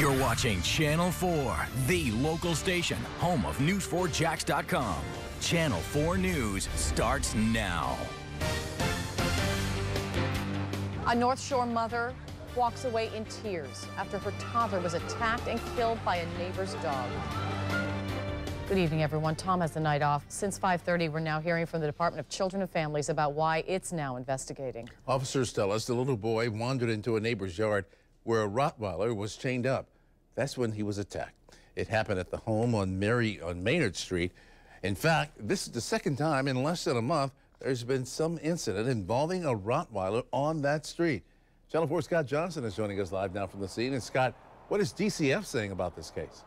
You're watching Channel 4, the local station, home of News4Jax.com. Channel 4 News starts now. A North Shore mother walks away in tears after her toddler was attacked and killed by a neighbor's dog. Good evening, everyone. Tom has the night off. Since 5:30, we're now hearing from the Department of Children and Families about why it's now investigating. Officers tell us the little boy wandered into a neighbor's yard where a Rottweiler was chained up. That's when he was attacked. It happened at the home on Maynard Street. In fact, this is the second time in less than a month there's been some incident involving a Rottweiler on that street. Channel 4's Scott Johnson is joining us live now from the scene. And Scott, what is DCF saying about this case?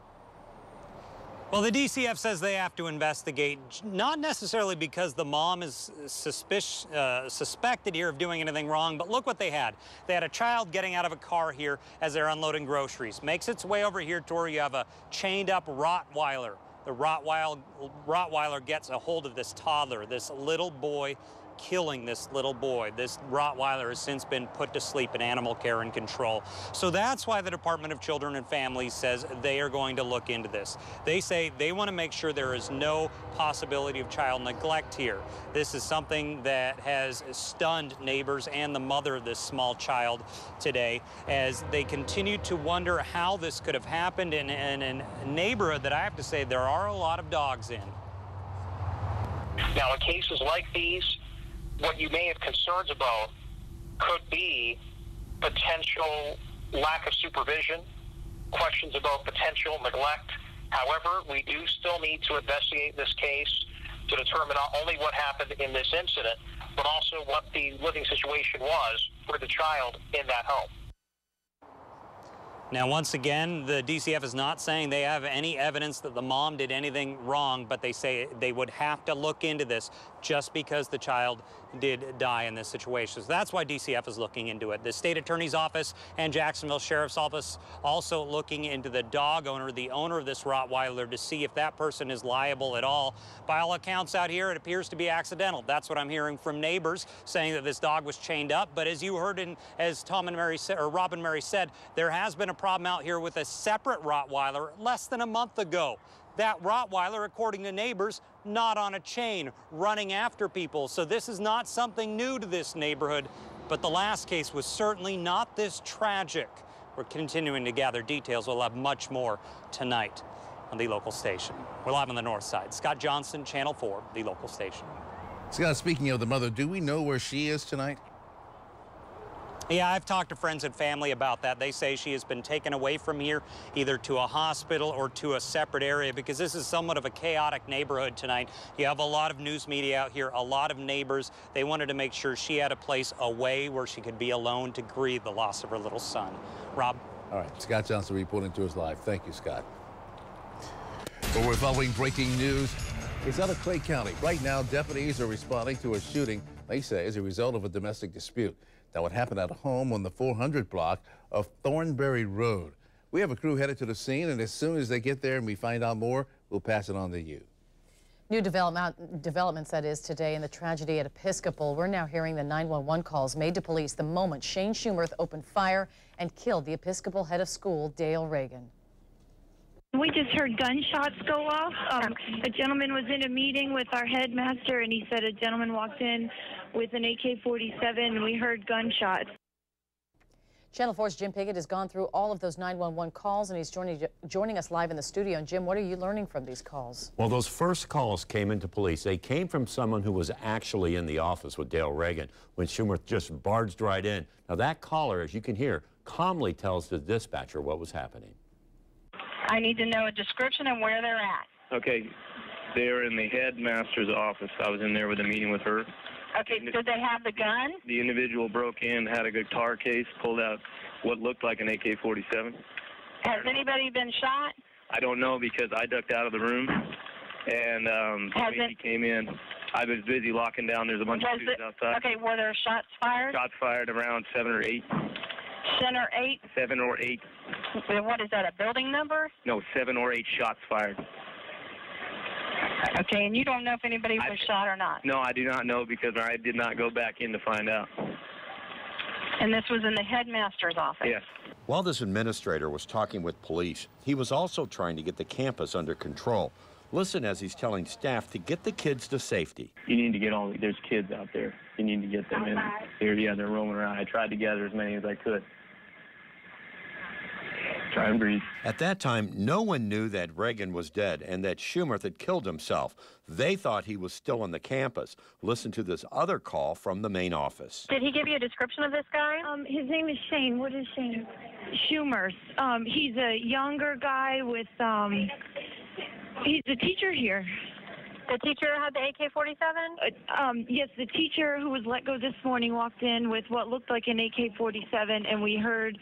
Well, the DCF says they have to investigate, not necessarily because the mom is suspected here of doing anything wrong, but look what they had. They had a child getting out of a car here as they're unloading groceries. Makes its way over here to where you have a chained up Rottweiler. The Rottweiler gets a hold of this toddler, this little boy, killing this little boy. This Rottweiler has since been put to sleep in animal care and control. So that's why the Department of Children and Families says they are going to look into this. They say they want to make sure there is no possibility of child neglect here. This is something that has stunned neighbors and the mother of this small child today as they continue to wonder how this could have happened in a neighborhood that I have to say there are a lot of dogs in. Now, in cases like these, what you may have concerns about could be potential lack of supervision, questions about potential neglect. However, we do still need to investigate this case to determine not only what happened in this incident, but also what the living situation was for the child in that home. Now, once again, the DCF is not saying they have any evidence that the mom did anything wrong, but they say they would have to look into this just because the child did die in this situation. So that's why DCF is looking into it. The state attorney's office and Jacksonville Sheriff's Office also looking into the dog owner, the owner of this Rottweiler, to see if that person is liable at all. By all accounts out here, it appears to be accidental. That's what I'm hearing from neighbors, saying that this dog was chained up. But as you heard, as Tom and Mary said, or Rob and Mary said, there has been a problem out here with a separate Rottweiler less than a month ago. That Rottweiler, according to neighbors, not on a chain, running after people. So this is not something new to this neighborhood, but the last case was certainly not this tragic. We're continuing to gather details. We'll have much more tonight on the local station. We're live on the north side. Scott Johnson, Channel 4, the local station. Scott, speaking of the mother, do we know where she is tonight? Yeah, I've talked to friends and family about that. They say she has been taken away from here, either to a hospital or to a separate area, because this is somewhat of a chaotic neighborhood tonight. You have a lot of news media out here, a lot of neighbors. They wanted to make sure she had a place away where she could be alone to grieve the loss of her little son. Rob? All right, Scott Johnson reporting to us live. Thank you, Scott. Well, we're following breaking news. It's out of Clay County. Right now, deputies are responding to a shooting, they say, as a result of a domestic dispute. Now, what happened at a home on the 400 block of Thornberry Road. We have a crew headed to the scene, and as soon as they get there and we find out more, we'll pass it on to you. New developments, that is, today in the tragedy at Episcopal. We're now hearing the 911 calls made to police the moment Shane Schumerth opened fire and killed the Episcopal head of school, Dale Reagan. We just heard gunshots go off. A gentleman was in a meeting with our headmaster, and he said a gentleman walked in with an AK-47, and we heard gunshots. Channel 4's Jim Piggott has gone through all of those 911 calls, and he's joining us live in the studio. And Jim, what are you learning from these calls? Well, those first calls came into police. They came from someone who was actually in the office with Dale Reagan when Schumer just barged right in. Now, that caller, as you can hear, calmly tells the dispatcher what was happening. I need to know a description and where they're at. Okay, they're in the headmaster's office. I was in there with a meeting with her. Okay, did they have the gun? The individual broke in, had a guitar case, pulled out what looked like an AK-47. Has anybody been shot? I don't know because I ducked out of the room, and he came in. I was busy locking down. There's a bunch of dudes outside. Okay, were there shots fired? Shots fired around 7 or 8. 7 or 8? 7 or 8. What is that, a building number? No, 7 or 8 shots fired. Okay, and you don't know if anybody was shot or not? No, I do not know because I did not go back in to find out. And this was in the headmaster's office? Yes. While this administrator was talking with police, he was also trying to get the campus under control. Listen as he's telling staff to get the kids to safety. You need to get on. There's kids out there. You need to get them in. They're roaming around. I tried to gather as many as I could. Try and breathe. At that time, no one knew that Reagan was dead and that Schumerth had killed himself. They thought he was still on the campus. Listen to this other call from the main office. Did he give you a description of this guy? His name is Shane. What is Shane? Schumerth. He's a younger guy with, he's a teacher here. The teacher had the AK-47? Yes, the teacher who was let go this morning walked in with what looked like an AK-47, and we heard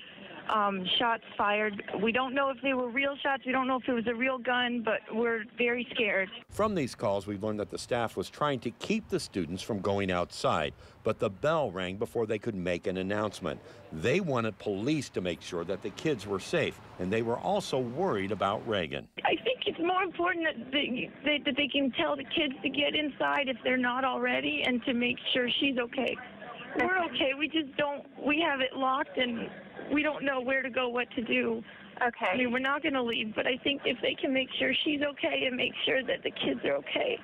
shots fired. We don't know if they were real shots. We don't know if it was a real gun, but we're very scared. From these calls, we've learned that the staff was trying to keep the students from going outside, but the bell rang before they could make an announcement. They wanted police to make sure that the kids were safe, and they were also worried about Reagan. I think it's more important that they can tell the kids to get inside if they're not already, and to make sure she's okay. We're okay. We just don't, we have it locked, and we don't know where to go, what to do. Okay. I mean, we're not going to leave, but I think if they can make sure she's okay and make sure that the kids are okay.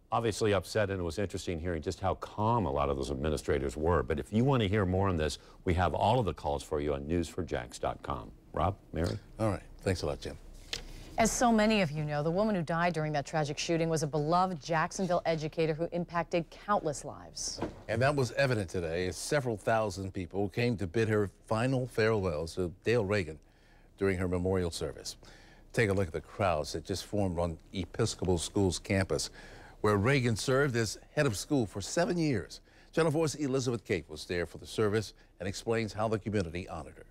Obviously upset, and it was interesting hearing just how calm a lot of those administrators were. But if you want to hear more on this, we have all of the calls for you on news4jax.com. Rob, Mary? All right. Thanks a lot, Jim. As so many of you know, the woman who died during that tragic shooting was a beloved Jacksonville educator who impacted countless lives. And that was evident today as several thousand people came to bid her final farewells to Dale Reagan during her memorial service. Take a look at the crowds that just formed on Episcopal School's campus, where Reagan served as head of school for 7 years. Channel 4's Elizabeth Cape was there for the service and explains how the community honored her.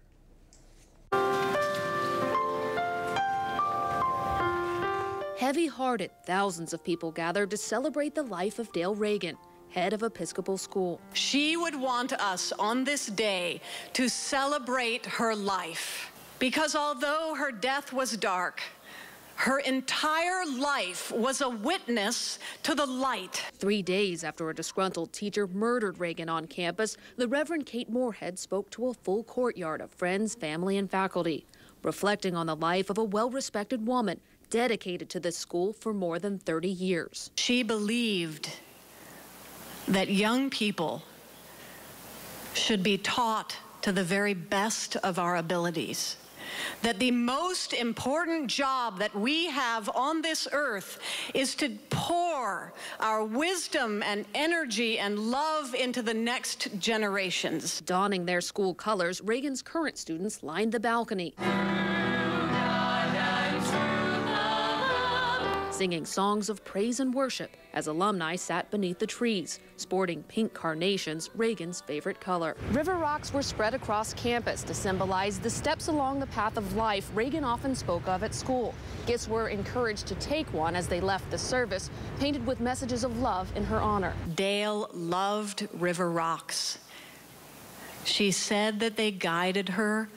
Heavy-hearted, thousands of people gathered to celebrate the life of Dale Reagan, head of Episcopal School. She would want us on this day to celebrate her life, because although her death was dark, her entire life was a witness to the light. 3 days after a disgruntled teacher murdered Reagan on campus, the Reverend Kate Moorhead spoke to a full courtyard of friends, family, and faculty, reflecting on the life of a well-respected woman dedicated to this school for more than 30 years. She believed that young people should be taught to the very best of our abilities, that the most important job that we have on this earth is to pour our wisdom and energy and love into the next generations. Donning their school colors, Reagan's current students lined the balcony, singing songs of praise and worship as alumni sat beneath the trees, sporting pink carnations, Reagan's favorite color. River rocks were spread across campus to symbolize the steps along the path of life Reagan often spoke of at school. Kids were encouraged to take one as they left the service, painted with messages of love in her honor. Dale loved river rocks. She said that they guided her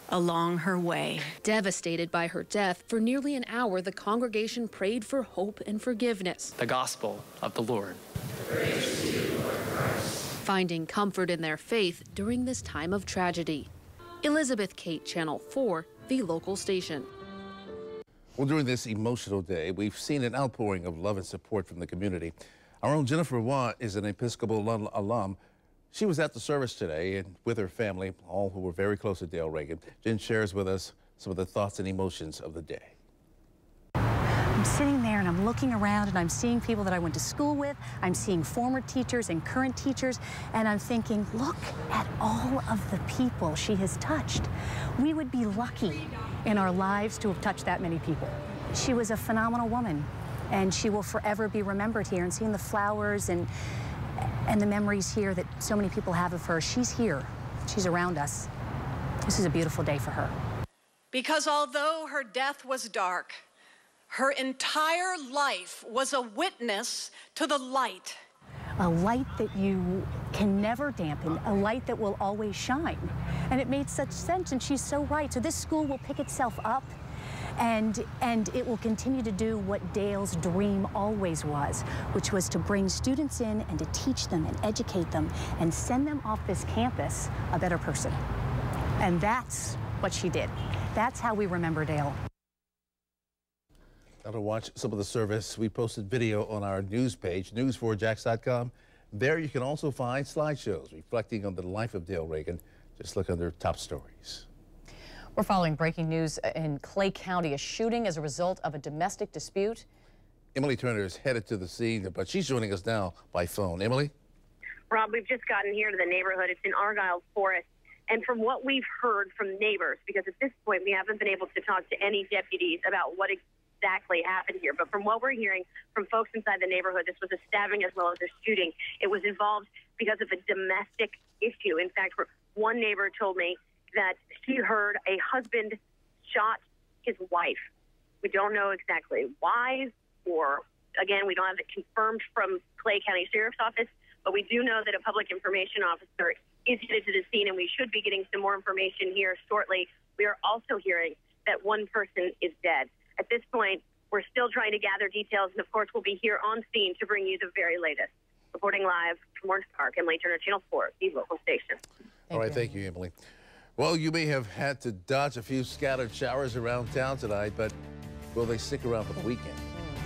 along her way. Devastated by her death, for nearly an hour, the congregation prayed for hope and forgiveness. The gospel of the Lord. Finding comfort in their faith during this time of tragedy. Elizabeth Kate, Channel 4, the local station. Well, during this emotional day, we've seen an outpouring of love and support from the community. Our own Jennifer Watt is an Episcopal alum. She was at the service today and with her family, all who were very close to Dale Reagan. Jen shares with us some of the thoughts and emotions of the day. I'm sitting there and I'm looking around and I'm seeing people that I went to school with. I'm seeing former teachers and current teachers, and I'm thinking, look at all of the people she has touched. We would be lucky in our lives to have touched that many people. She was a phenomenal woman, and she will forever be remembered here. And seeing the flowers and the memories here that so many people have of her. She's here. She's around us. This is a beautiful day for her. Because although her death was dark, her entire life was a witness to the light. A light that you can never dampen, a light that will always shine. And it made such sense, and she's so right. So this school will pick itself up, and it will continue to do what Dale's dream always was, which was to bring students in and to teach them and educate them and send them off this campus a better person. And that's what she did. That's how we remember Dale. Now to watch some of the service, we posted video on our news page, news4jax.com. There you can also find slideshows reflecting on the life of Dale Reagan. Just look under top stories. We're following breaking news in Clay County, a shooting as a result of a domestic dispute. Emily Turner is headed to the scene, but she's joining us now by phone. Emily? Rob, we've just gotten here to the neighborhood. It's in Argyle Forest. And from what we've heard from neighbors, because at this point we haven't been able to talk to any deputies about what exactly happened here, but from what we're hearing from folks inside the neighborhood, this was a stabbing as well as a shooting. It was involved because of a domestic issue. In fact, one neighbor told me that she heard a husband shot his wife. We don't know exactly why, or again, we don't have it confirmed from Clay County Sheriff's Office, but we do know that a public information officer is headed to the scene, and we should be getting some more information here shortly. We are also hearing that one person is dead. At this point, we're still trying to gather details, and of course, we'll be here on scene to bring you the very latest. Reporting live from Orange Park, Emily Turner, Channel 4, the local station. All right, thank you, Emily. Well, you may have had to dodge a few scattered showers around town tonight, but will they stick around for the weekend?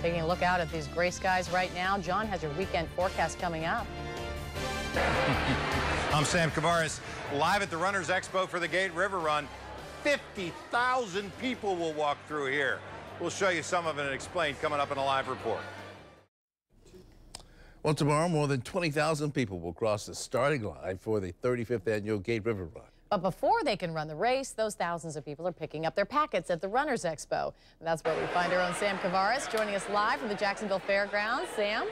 Taking a look out at these gray skies right now, John has your weekend forecast coming up. I'm Sam Kavaris, live at the Runners Expo for the Gate River Run. 50,000 people will walk through here. We'll show you some of it and explain coming up in a live report. Well, tomorrow, more than 20,000 people will cross the starting line for the 35th annual Gate River Run. But before they can run the race, those thousands of people are picking up their packets at the Runners Expo. And that's where we find our own Sam Kavaris joining us live from the Jacksonville Fairgrounds. Sam?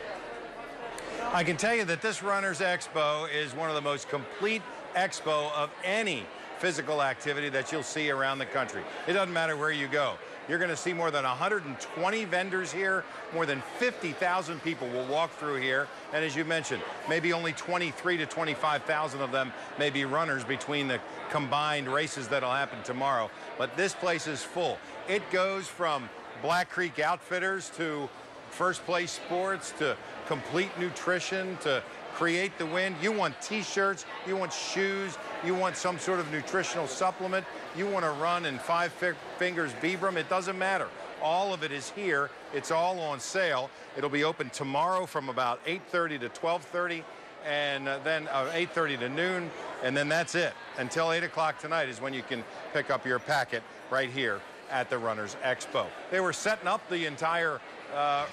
I can tell you that this Runners Expo is one of the most complete expo of any physical activity that you'll see around the country. It doesn't matter where you go. You're going to see more than 120 vendors here. More than 50,000 people will walk through here. And as you mentioned, maybe only 23 to 25,000 of them may be runners between the combined races that'll happen tomorrow. But this place is full. It goes from Black Creek Outfitters to First Place Sports to Complete Nutrition to Create the Wind. You want T-shirts, you want shoes, you want some sort of nutritional supplement, you want to run in Five Fingers Vibram, it doesn't matter. All of it is here. It's all on sale. It'll be open tomorrow from about 8:30 to 12:30, and then 8:30 to noon, and then that's it. Until 8 o'clock tonight is when you can pick up your packet right here at the Runners Expo. They were setting up the entire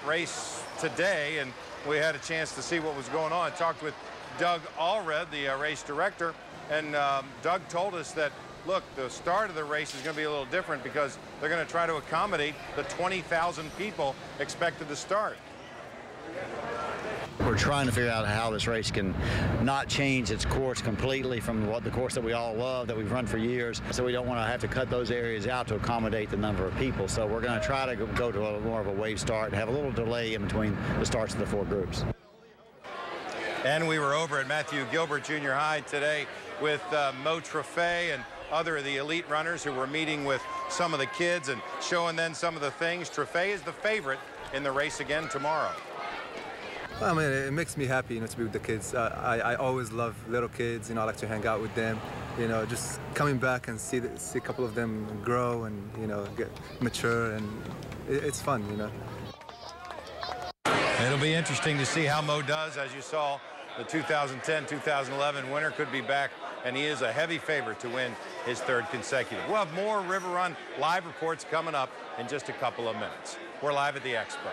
race today, and we had a chance to see what was going on. I talked with Doug Allred, the race director, and Doug told us that, look, the start of the race is going to be a little different because they're going to try to accommodate the 20,000 people expected to start. We're trying to figure out how this race can not change its course completely from the course that we all love, that we've run for years. So we don't want to have to cut those areas out to accommodate the number of people. So we're going to try to go to a more of a wave start and have a little delay in between the starts of the four groups. And we were over at Matthew Gilbert Junior High today with Mo Trefay and other of the elite runners who were meeting with some of the kids and showing them some of the things. Trefay is the favorite in the race again tomorrow. I mean, it makes me happy, to be with the kids. I always love little kids, I like to hang out with them. Just coming back and see a couple of them grow and, get mature, and it's fun, It'll be interesting to see how Mo does. As you saw, the 2010-2011 winner could be back, and he is a heavy favorite to win his third consecutive. We'll have more River Run live reports coming up in just a couple of minutes. We're live at the Expo.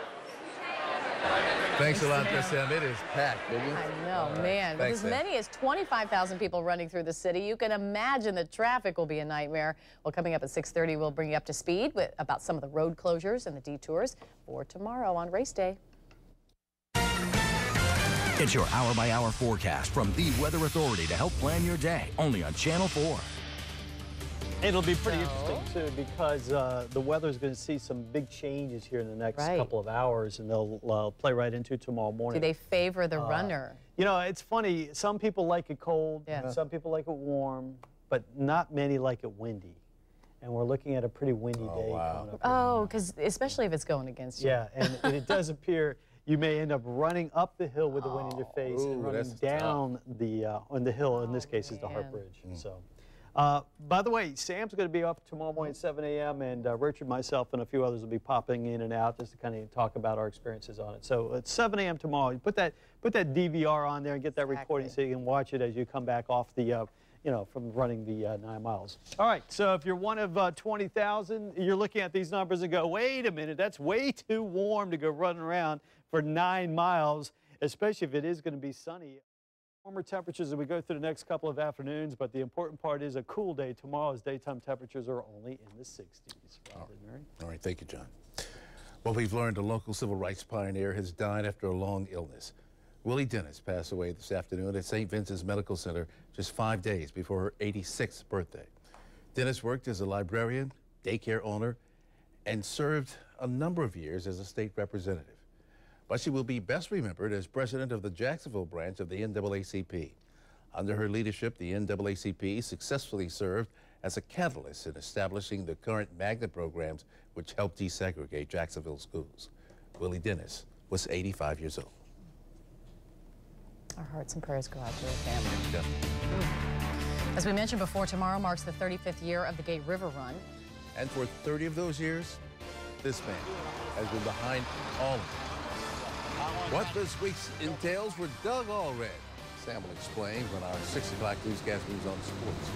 Thanks a lot, Sam. It is packed, baby. I know, man. With as many as 25,000 people running through the city, you can imagine the traffic will be a nightmare. Well, coming up at 6:30, we'll bring you up to speed about some of the road closures and the detours for tomorrow on race day. It's your hour-by-hour forecast from the Weather Authority to help plan your day, only on Channel 4. It'll be pretty interesting, too, because the weather's going to see some big changes here in the next couple of hours, and they'll play right into tomorrow morning. Do they favor the runner? It's funny. Some people like it cold, some people like it warm, but not many like it windy. And we're looking at a pretty windy day coming up. Oh, because especially if it's going against you. Yeah, and it does appear you may end up running up the hill with the wind in your face and running down on the hill. In this case, is the Hart Bridge. So. By the way, Sam's going to be up tomorrow morning at 7 a.m. and Richard, myself, and a few others will be popping in and out just to kind of talk about our experiences on it. So at 7 a.m. tomorrow, you put that DVR on there and get that recording so you can watch it as you come back off the, from running the 9 miles. All right, so if you're one of 20,000, you're looking at these numbers and go, wait a minute, that's way too warm to go running around for 9 miles, especially if it is going to be sunny. Warmer temperatures as we go through the next couple of afternoons, but the important part is a cool day. Tomorrow's daytime temperatures are only in the 60s. All right, thank you, John. Well, we've learned a local civil rights pioneer has died after a long illness. Willie Dennis passed away this afternoon at St. Vincent's Medical Center just 5 days before her 86th birthday. Dennis worked as a librarian, daycare owner, and served a number of years as a state representative. But she will be best remembered as president of the Jacksonville branch of the NAACP. Under her leadership, the NAACP successfully served as a catalyst in establishing the current magnet programs which helped desegregate Jacksonville schools. Willie Dennis was 85 years old. Our hearts and prayers go out to her family. As we mentioned before, tomorrow marks the 35th year of the Gate River Run. And for 30 of those years, this man has been behind all of it. What this week's entails for Doug Allred. Sam will explain when our 6 o'clock newscast moves on to sports.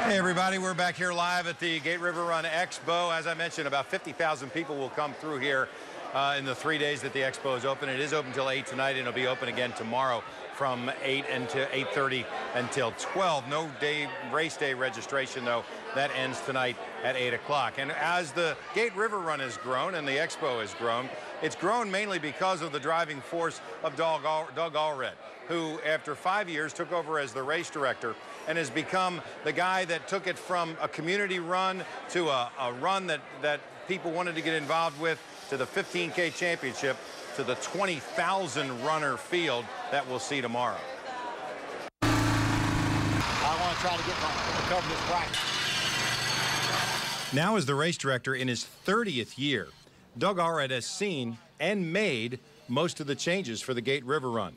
Hey everybody, we're back here live at the Gate River Run Expo. As I mentioned, about 50,000 people will come through here in the 3 days that the expo is open. It is open until 8 tonight, and it'll be open again tomorrow from 8 until 8:30 until 12. No race day registration, though. That ends tonight at 8 o'clock. And as the Gate River Run has grown and the expo has grown, it's grown mainly because of the driving force of Doug Allred, who, after 5 years, took over as the race director and has become the guy that took it from a community run to a run that people wanted to get involved with, to the 15K championship, to the 20,000 runner field that we'll see tomorrow. I want to try to cover this practice. Now as the race director in his 30th year, Doug Allred has seen and made most of the changes for the Gate River Run.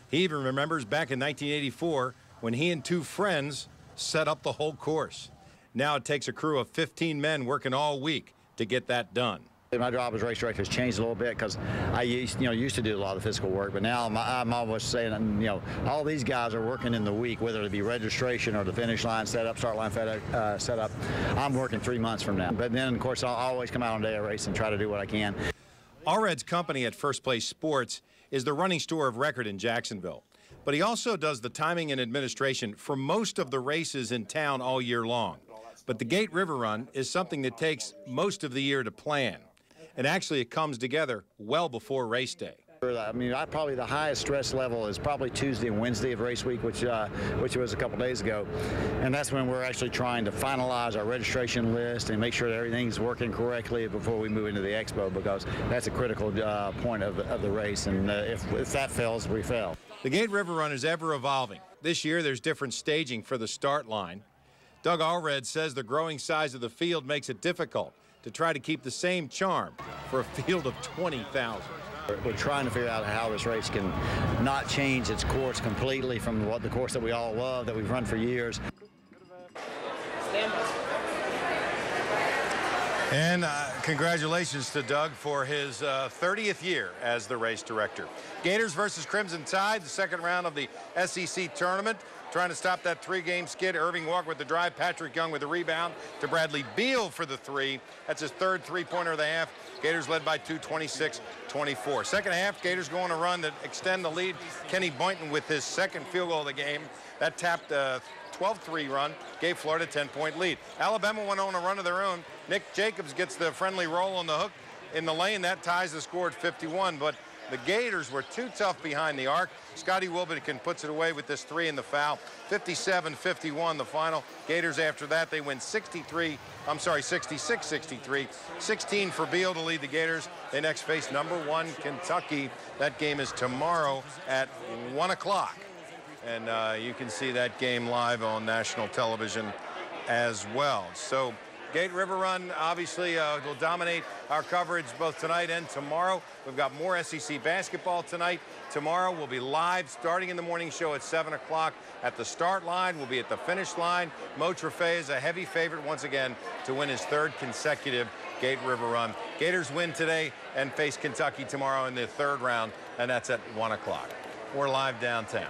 He even remembers back in 1984 when he and 2 friends set up the whole course. Now it takes a crew of 15 men working all week to get that done. My job as race director has changed a little bit because I used to do a lot of physical work, but now I'm always saying, all these guys are working in the week, whether it be registration or the finish line setup, start line setup. I'm working 3 months from now. But then, of course, I'll always come out on day of race and try to do what I can. Allred's company at First Place Sports is the running store of record in Jacksonville. But he also does the timing and administration for most of the races in town all year long. But the Gate River Run is something that takes most of the year to plan. And actually, it comes together well before race day. I mean, probably the highest stress level is probably Tuesday and Wednesday of race week, which was a couple days ago. And that's when we're actually trying to finalize our registration list and make sure that everything's working correctly before we move into the expo, because that's a critical point of the race. And if that fails, we fail. The Gate River Run is ever evolving. This year, there's different staging for the start line. Doug Allred says the growing size of the field makes it difficult to try to keep the same charm for a field of 20,000. We're trying to figure out how this race can not change its course completely from the course that we all love, that we've run for years. And congratulations to Doug for his 30th year as the race director. Gators versus Crimson Tide, the second round of the SEC tournament. Trying to stop that 3-game skid. Irving Walker with the drive. Patrick Young with the rebound to Bradley Beal for the 3. That's his 3rd three-pointer of the half. Gators led by 2, 26-24. Second half, Gators go on a run to extend the lead. Kenny Boynton with his 2nd field goal of the game. That tapped a 12-3 run, gave Florida a 10-point lead. Alabama went on a run of their own. Nick Jacobs gets the friendly roll on the hook in the lane. That ties the score at 51, but the Gators were too tough behind the arc. Scotty Wilbekin puts it away with this 3 in the foul. 57-51 the final. Gators after that, they win 66-63. 16 for Beal to lead the Gators. They next face #1 Kentucky. That game is tomorrow at 1 o'clock. And you can see that game live on national television as well. So Gate River Run obviously will dominate our coverage both tonight and tomorrow. We've got more SEC basketball tonight. Tomorrow we'll be live starting in the morning show at 7 o'clock at the start line. We'll be at the finish line. Mo Trefay is a heavy favorite once again to win his 3rd consecutive Gate River Run. Gators win today and face Kentucky tomorrow in the 3rd round, and that's at 1 o'clock. We're live downtown.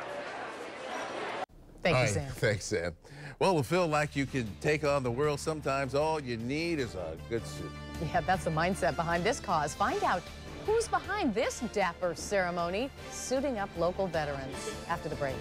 Thank you, Sam. Thanks, Sam. Well, we feel like you can take on the world. Sometimes all you need is a good suit. Yeah, that's the mindset behind this cause. Find out who's behind this dapper ceremony, suiting up local veterans, after the break.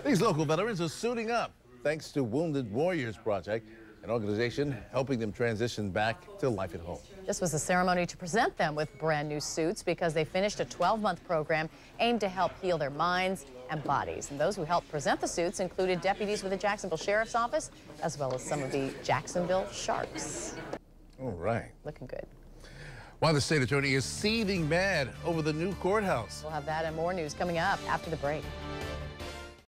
These local veterans are suiting up thanks to Wounded Warriors Project, an organization helping them transition back to life at home. This was a ceremony to present them with brand new suits because they finished a 12-month program aimed to help heal their minds and bodies. And those who helped present the suits included deputies with the Jacksonville Sheriff's Office, as well as some of the Jacksonville Sharks. All right. Looking good. While the state attorney is seething mad over the new courthouse. We'll have that and more news coming up after the break.